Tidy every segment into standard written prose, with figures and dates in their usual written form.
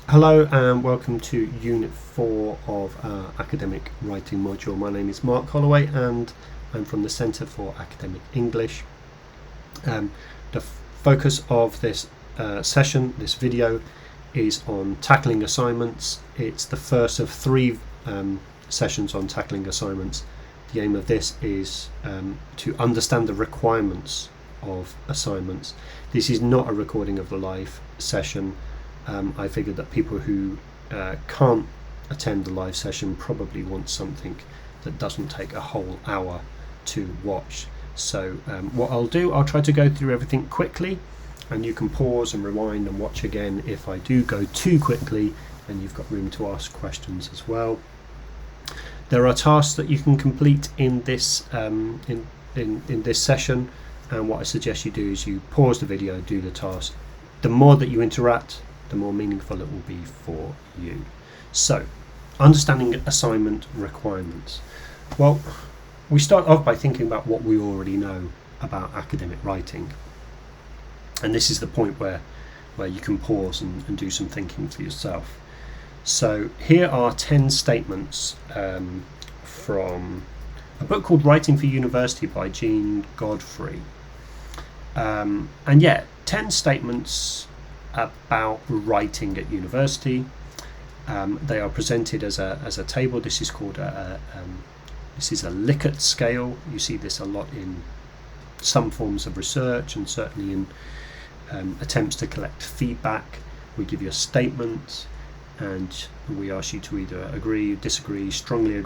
Hello and welcome to Unit 4 of our Academic Writing module. My name is Mark Holloway and I'm from the Centre for Academic English. The focus of this session, this video, is on tackling assignments. It's the first of three sessions on tackling assignments. The aim of this is to understand the requirements of assignments. This is not a recording of the live session. I figured that people who can't attend the live session probably want something that doesn't take a whole hour to watch. So what I'll do, I'll try to go through everything quickly, and you can pause and rewind and watch again if I do go too quickly, and you've got room to ask questions as well. There are tasks that you can complete in this in this session, and what I suggest you do is you pause the video, do the task. The more that you interact, the more meaningful it will be for you. So, understanding assignment requirements. Well, we start off by thinking about what we already know about academic writing. And this is the point where you can pause and do some thinking for yourself. So here are 10 statements from a book called Writing for University by Jean Godfrey. And yeah, 10 statements about writing at university. They are presented as a table. This is called this is a Likert scale. You see this a lot in some forms of research and certainly in attempts to collect feedback. We give you a statement and we ask you to either agree, disagree, strongly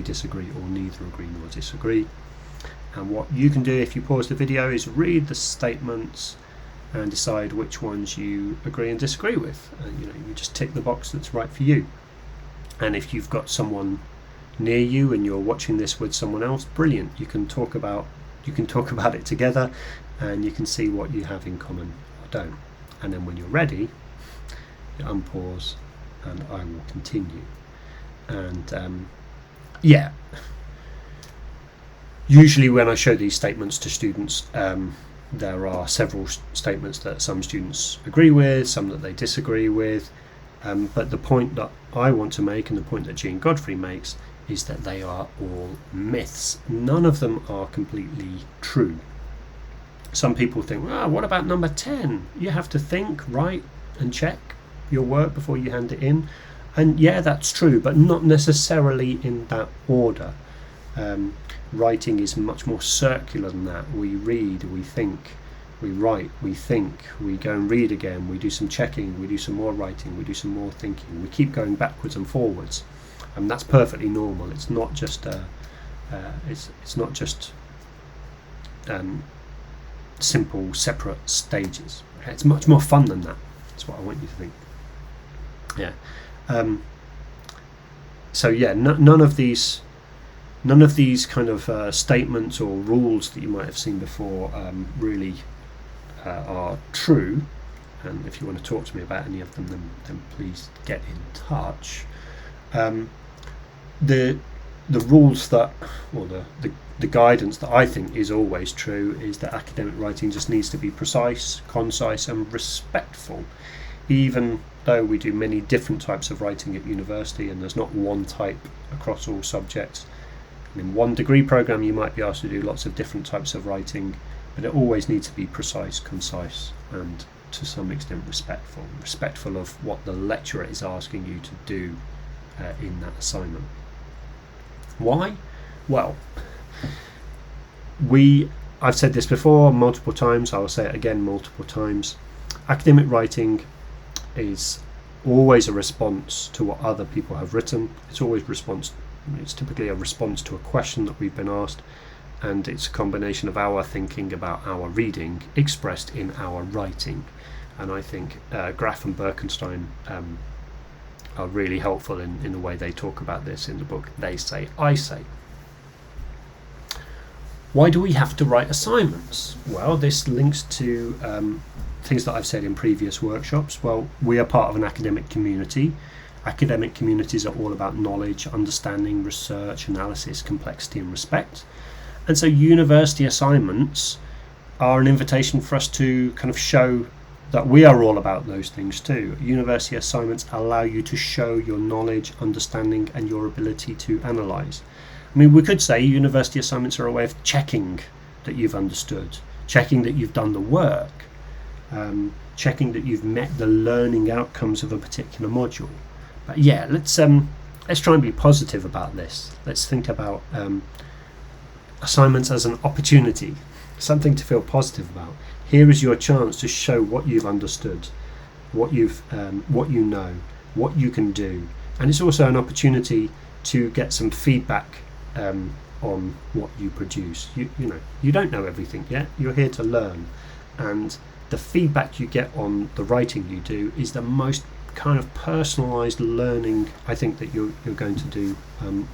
disagree, or neither agree nor disagree. And what you can do if you pause the video is read the statements and decide which ones you agree and disagree with. You just tick the box that's right for you. And if you've got someone near you and you're watching this with someone else, brilliant. You can talk about it together, and you can see what you have in common or don't. And then when you're ready, you unpause, and I will continue. And yeah. Usually when I show these statements to students, there are several statements that some students agree with, some that they disagree with, but the point that I want to make, and the point that Jean Godfrey makes, is that they are all myths. None of them are completely true. Some people think, what about number 10? You have to think, write and check your work before you hand it in. And yeah, that's true, but not necessarily in that order. Writing is much more circular than that. We read, we think, we write, we think, we go and read again, we do some checking, we do some more writing, we do some more thinking. We keep going backwards and forwards, and that's perfectly normal. It's not just simple separate stages. It's much more fun than that. That's what I want you to think. Yeah. So yeah, none of these kind of statements or rules that you might have seen before really are true. And if you want to talk to me about any of them, then please get in touch. The rules that, or the guidance that I think is always true, is that academic writing just needs to be precise, concise, and respectful. Even though we do many different types of writing at university, and there's not one type across all subjects. In one degree program you might be asked to do lots of different types of writing, but it always needs to be precise, concise, and to some extent respectful of what the lecturer is asking you to do in that assignment. Why? Well, I've said this before multiple times, I will say it again multiple times. Academic writing is always a response to what other people have written. It's typically a response to a question that we've been asked, and it's a combination of our thinking about our reading expressed in our writing. And I think Graf and Birkenstein are really helpful in the way they talk about this in the book They Say, I Say. Why do we have to write assignments? Well, this links to things that I've said in previous workshops. Well, we are part of an academic community. Academic communities are all about knowledge, understanding, research, analysis, complexity, and respect. And so university assignments are an invitation for us to kind of show that we are all about those things too. University assignments allow you to show your knowledge, understanding, and your ability to analyse. I mean, we could say university assignments are a way of checking that you've understood, checking that you've done the work, checking that you've met the learning outcomes of a particular module. But yeah, let's try and be positive about this. Let's think about assignments as an opportunity, something to feel positive about. Here is your chance to show what you've understood, what you know, what you can do, and it's also an opportunity to get some feedback on what you produce. You don't know everything yet. You're here to learn, and the feedback you get on the writing you do is the most kind of personalised learning I think that you're going to do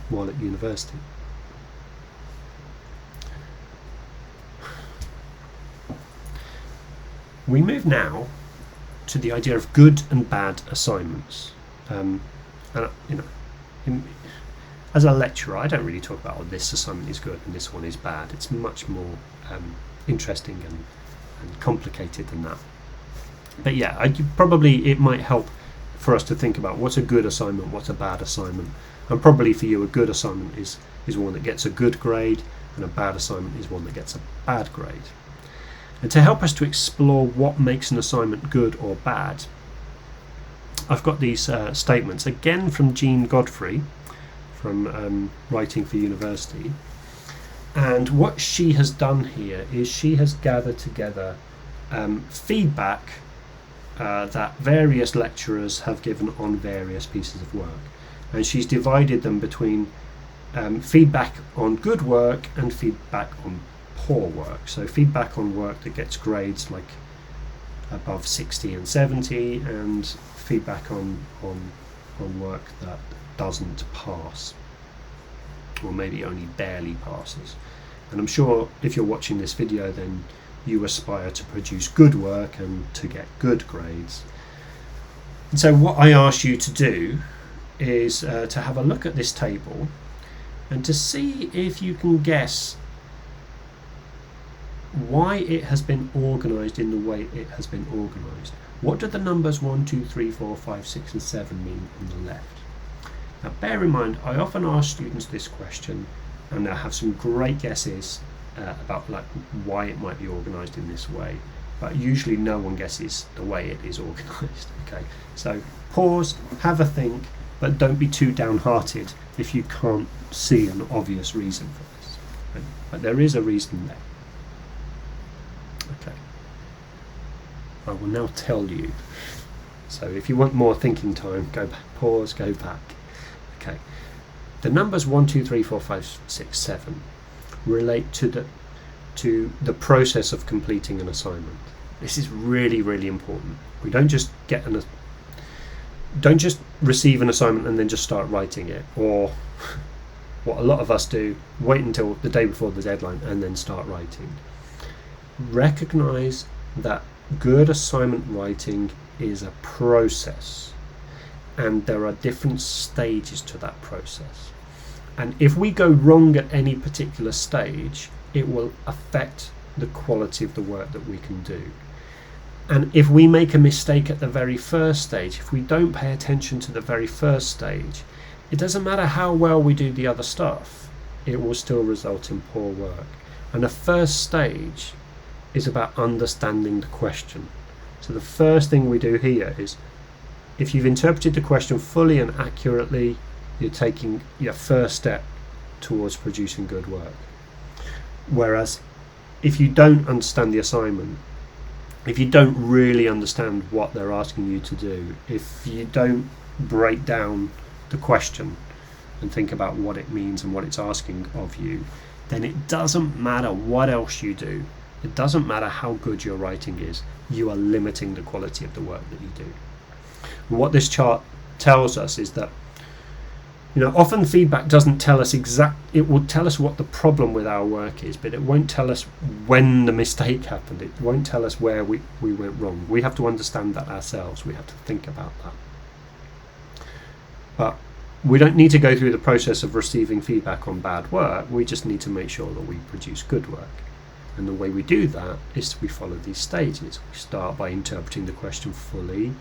while at university. We move now to the idea of good and bad assignments. As a lecturer, I don't really talk about, oh, this assignment is good and this one is bad. It's much more interesting and complicated than that. But yeah, it might help for us to think about what's a good assignment, what's a bad assignment. And probably for you, a good assignment is one that gets a good grade, and a bad assignment is one that gets a bad grade. And to help us to explore what makes an assignment good or bad, I've got these statements, again from Jean Godfrey, from Writing for University. And what she has done here is she has gathered together feedback that various lecturers have given on various pieces of work. And she's divided them between feedback on good work and feedback on poor work. So feedback on work that gets grades like above 60 and 70, and feedback on work that doesn't pass, or maybe only barely passes. And I'm sure if you're watching this video, then you aspire to produce good work and to get good grades. And so what I ask you to do is to have a look at this table and to see if you can guess why it has been organised in the way it has been organised. What do the numbers 1, 2, 3, 4, 5, 6 and 7 mean on the left? Now bear in mind, I often ask students this question and I have some great guesses about why it might be organised in this way, but usually no one guesses the way it is organised. Okay, so pause, have a think, but don't be too downhearted if you can't see an obvious reason for this. Okay? But there is a reason there. Okay, I will now tell you. So if you want more thinking time, go back, pause, go back. Okay, the numbers 1, 2, 3, 4, 5, 6, 7 relate to the process of completing an assignment. This is really, really important. We don't just receive an assignment and then just start writing it, or what a lot of us do, wait until the day before the deadline and then start writing. Recognize that good assignment writing is a process, and there are different stages to that process. And if we go wrong at any particular stage, it will affect the quality of the work that we can do. And if we make a mistake at the very first stage, if we don't pay attention to the very first stage, it doesn't matter how well we do the other stuff, it will still result in poor work. And the first stage is about understanding the question. So the first thing we do here is, if you've interpreted the question fully and accurately, you're taking your first step towards producing good work. Whereas if you don't understand the assignment, if you don't really understand what they're asking you to do, if you don't break down the question and think about what it means and what it's asking of you, then it doesn't matter what else you do. It doesn't matter how good your writing is. You are limiting the quality of the work that you do. And what this chart tells us is that, often feedback doesn't tell us it will tell us what the problem with our work is, but it won't tell us when the mistake happened. It won't tell us where we went wrong. We have to understand that ourselves. We have to think about that. But we don't need to go through the process of receiving feedback on bad work. We just need to make sure that we produce good work. And the way we do that is we follow these stages. We start by interpreting the question fully.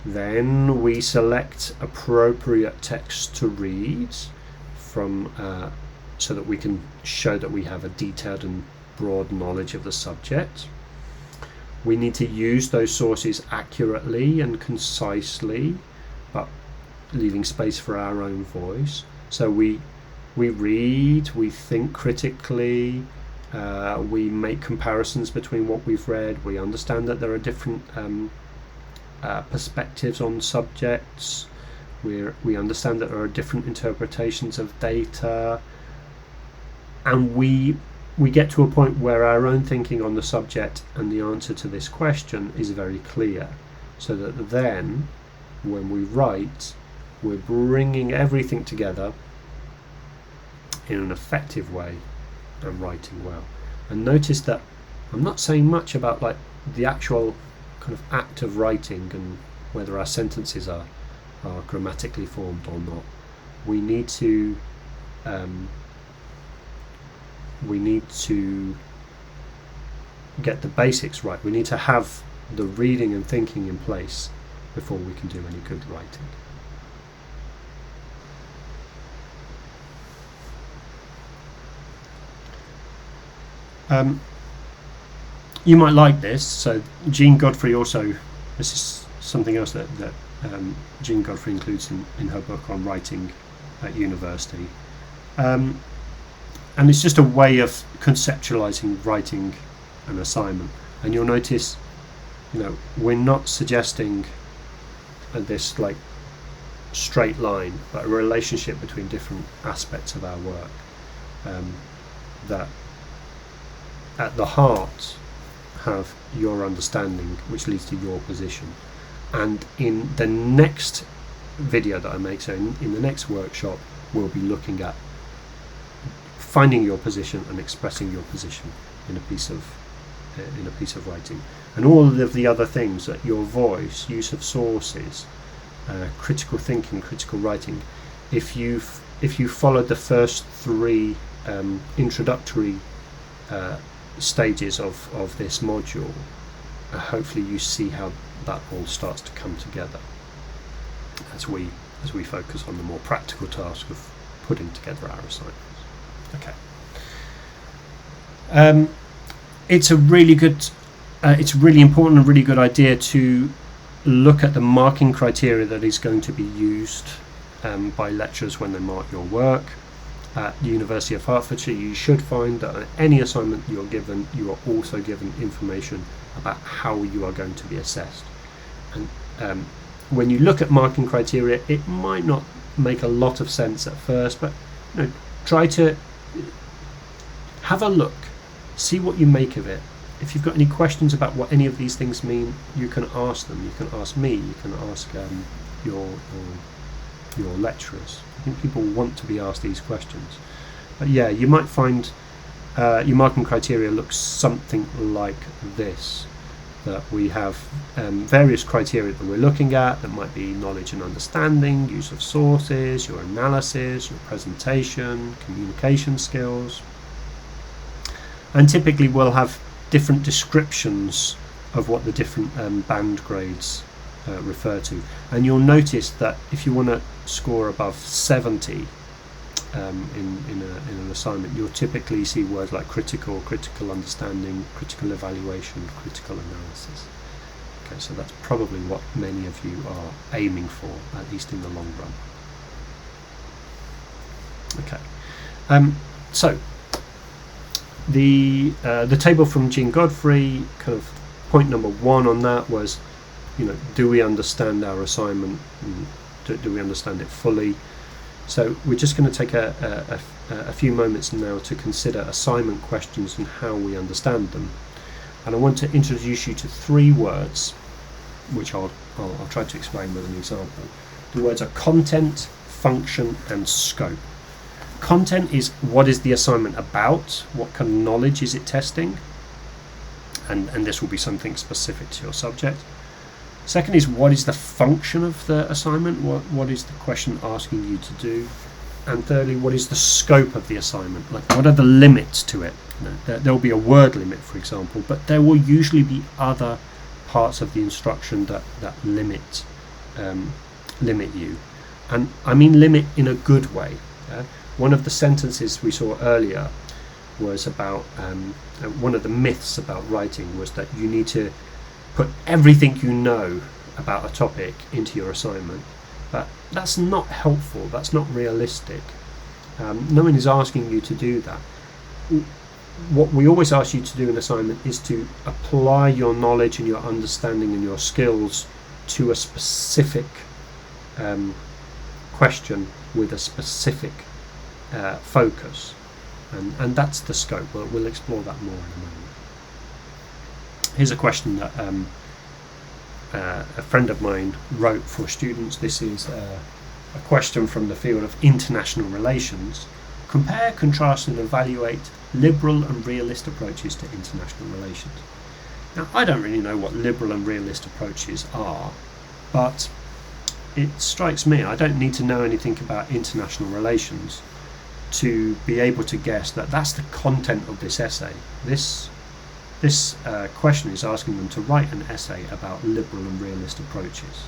Then we select appropriate text to read from so that we can show that we have a detailed and broad knowledge of the subject. We need to use those sources accurately and concisely, but leaving space for our own voice. So we read, we think critically, we make comparisons between what we've read, we understand that there are different perspectives on subjects, we understand that there are different interpretations of data, and we get to a point where our own thinking on the subject and the answer to this question is very clear, so that then when we write, we're bringing everything together in an effective way and writing well. And notice that I'm not saying much about like the actual kind of act of writing and whether our sentences are grammatically formed or not. We need to get the basics right. We need to have the reading and thinking in place before we can do any good writing. You might like this. So Jean Godfrey also, this is something else that Jean Godfrey includes in her book on writing at university. And it's just a way of conceptualizing writing an assignment. And you'll notice, we're not suggesting this like straight line, but a relationship between different aspects of our work, that at the heart have your understanding, which leads to your position. And in the next video that I make, so in the next workshop, we'll be looking at finding your position and expressing your position in a piece of writing, and all of the other things, that your voice, use of sources, critical thinking, critical writing. If you followed the first three introductory stages of this module, hopefully you see how that all starts to come together as we focus on the more practical task of putting together our assignments. Okay. It's a really good, it's really important and really good idea to look at the marking criteria that is going to be used by lecturers when they mark your work. At the University of Hertfordshire, you should find that on any assignment you're given, you are also given information about how you are going to be assessed. And when you look at marking criteria, it might not make a lot of sense at first, but try to have a look, see what you make of it. If you've got any questions about what any of these things mean, you can ask them. You can ask me. You can ask your lecturers. I think people want to be asked these questions. But yeah, you might find your marking criteria looks something like this. That we have various criteria that we're looking at. That might be knowledge and understanding, use of sources, your analysis, your presentation, communication skills. And typically we'll have different descriptions of what the different band grades refer to. And you'll notice that if you want to score above 70 in an assignment, you'll typically see words like critical understanding, critical evaluation, critical analysis. Okay, so that's probably what many of you are aiming for, at least in the long run. Okay, so the table from Jean Godfrey, kind of point number one on that was, do we understand our assignment? Do we understand it fully? So we're just going to take a few moments now to consider assignment questions and how we understand them. And I want to introduce you to three words, which I'll try to explain with an example. The words are content, function, and scope. Content is what is the assignment about, what kind of knowledge is it testing, and this will be something specific to your subject. Second is what is the function of the assignment, what is the question asking you to do, And thirdly, what is the scope of the assignment? Like, what are the limits to it? There'll be a word limit, for example, but there will usually be other parts of the instruction that limit you. And I mean limit in a good way. One of the sentences we saw earlier was about one of the myths about writing was that you need to put everything you know about a topic into your assignment, but that's not helpful, that's not realistic. No one is asking you to do that. What we always ask you to do in assignment is to apply your knowledge and your understanding and your skills to a specific question with a specific focus, and that's the scope. We'll explore that more in a moment. Here's a question that a friend of mine wrote for students. This is a question from the field of international relations. Compare, contrast and evaluate liberal and realist approaches to international relations. Now, I don't really know what liberal and realist approaches are, but it strikes me, I don't need to know anything about international relations to be able to guess that that's the content of this essay. This question is asking them to write an essay about liberal and realist approaches.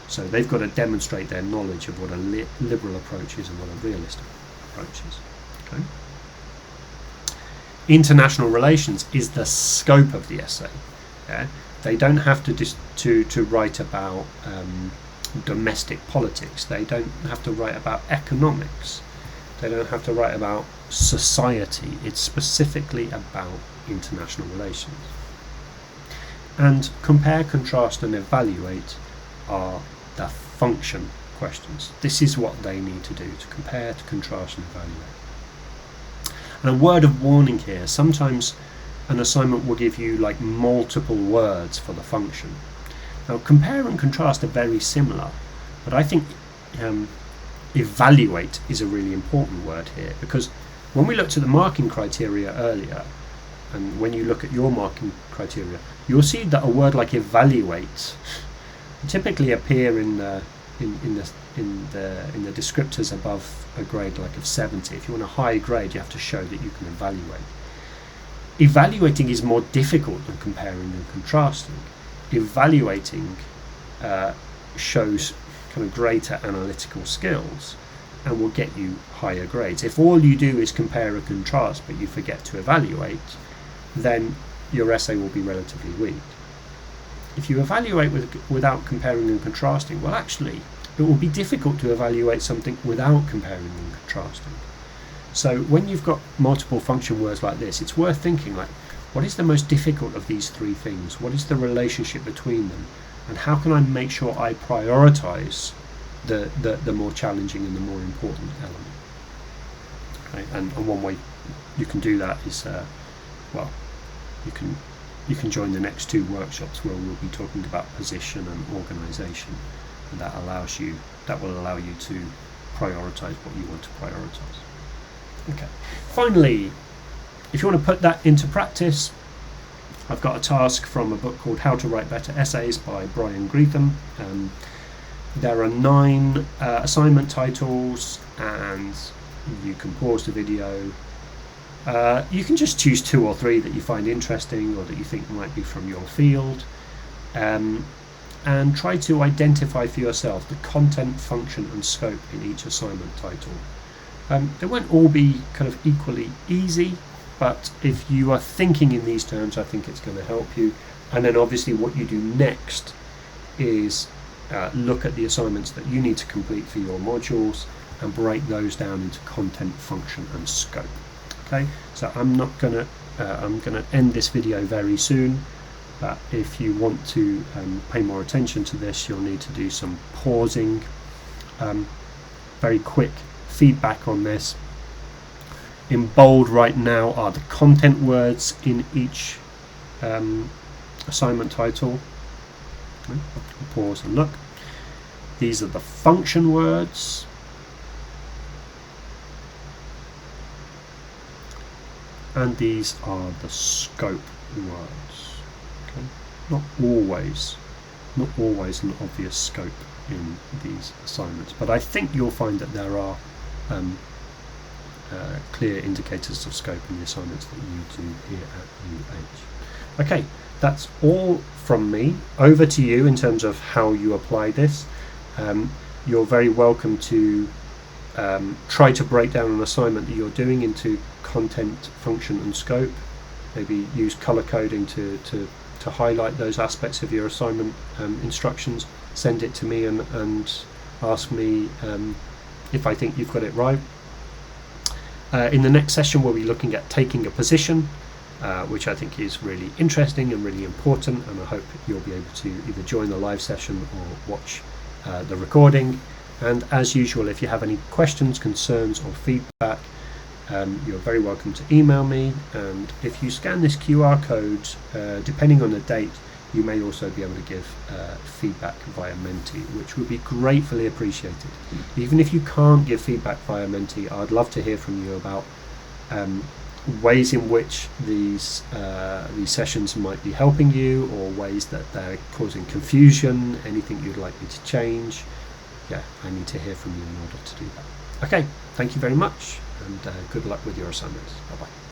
So they've got to demonstrate their knowledge of what a liberal approach is and what a realist approach is. Okay? International relations is the scope of the essay. Yeah? They don't have to write about domestic politics. They don't have to write about economics. They don't have to write about society. It's specifically about international relations. And compare, contrast and evaluate are the function questions. This is what they need to do, to compare, to contrast and evaluate. And a word of warning here, sometimes an assignment will give you like multiple words for the function. Now, compare and contrast are very similar, but I think evaluate is a really important word here, because when we looked at the marking criteria earlier, and when you look at your marking criteria, you'll see that a word like evaluate typically appear in the descriptors above a grade like of 70. If you want a high grade, you have to show that you can evaluate. Evaluating is more difficult than comparing and contrasting. Evaluating shows kind of greater analytical skills and will get you higher grades. If all you do is compare and contrast but you forget to evaluate, then your essay will be relatively weak. If you evaluate without comparing and contrasting, well, actually it will be difficult to evaluate something without comparing and contrasting. So when you've got multiple function words like this, it's worth thinking like, what is the most difficult of these three things? What is the relationship between them? And how can I make sure I prioritize the more challenging and the more important element? Okay? And one way you can do that is, you can join the next two workshops where we'll be talking about position and organisation, and that will allow you to prioritise what you want to prioritise. Okay. Finally, if you want to put that into practice, I've got a task from a book called How to Write Better Essays by Brian Greetham. There are 9 assignment titles, and you can pause the video. You can just choose 2 or 3 that you find interesting or that you think might be from your field, and try to identify for yourself the content, function and scope in each assignment title. They won't all be kind of equally easy, but if you are thinking in these terms, I think it's going to help you. And then obviously what you do next is look at the assignments that you need to complete for your modules and break those down into content, function and scope. Okay, so I'm going to end this video very soon, but if you want to pay more attention to this, you'll need to do some pausing. Very quick feedback on this. In bold right now are the content words in each assignment title. Okay, I'll pause and look. These are the function words. And these are the scope words. Okay? Not always an obvious scope in these assignments, but I think you'll find that there are clear indicators of scope in the assignments that you do here at UH. Okay, that's all from me. Over to you in terms of how you apply this. You're very welcome to try to break down an assignment that you're doing into content, function and scope. Maybe use color coding to highlight those aspects of your assignment instructions. Send it to me and ask me if I think you've got it right. In the next session we'll be looking at taking a position, which I think is really interesting and really important, and I hope you'll be able to either join the live session or watch the recording. And as usual, if you have any questions, concerns or feedback, you're very welcome to email me, and if you scan this QR code, depending on the date, you may also be able to give feedback via Menti, which would be gratefully appreciated. Even if you can't give feedback via Menti, I'd love to hear from you about ways in which these sessions might be helping you, or ways that they're causing confusion, anything you'd like me to change. Yeah, I need to hear from you in order to do that. Okay, thank you very much, and good luck with your assignments. Bye-bye.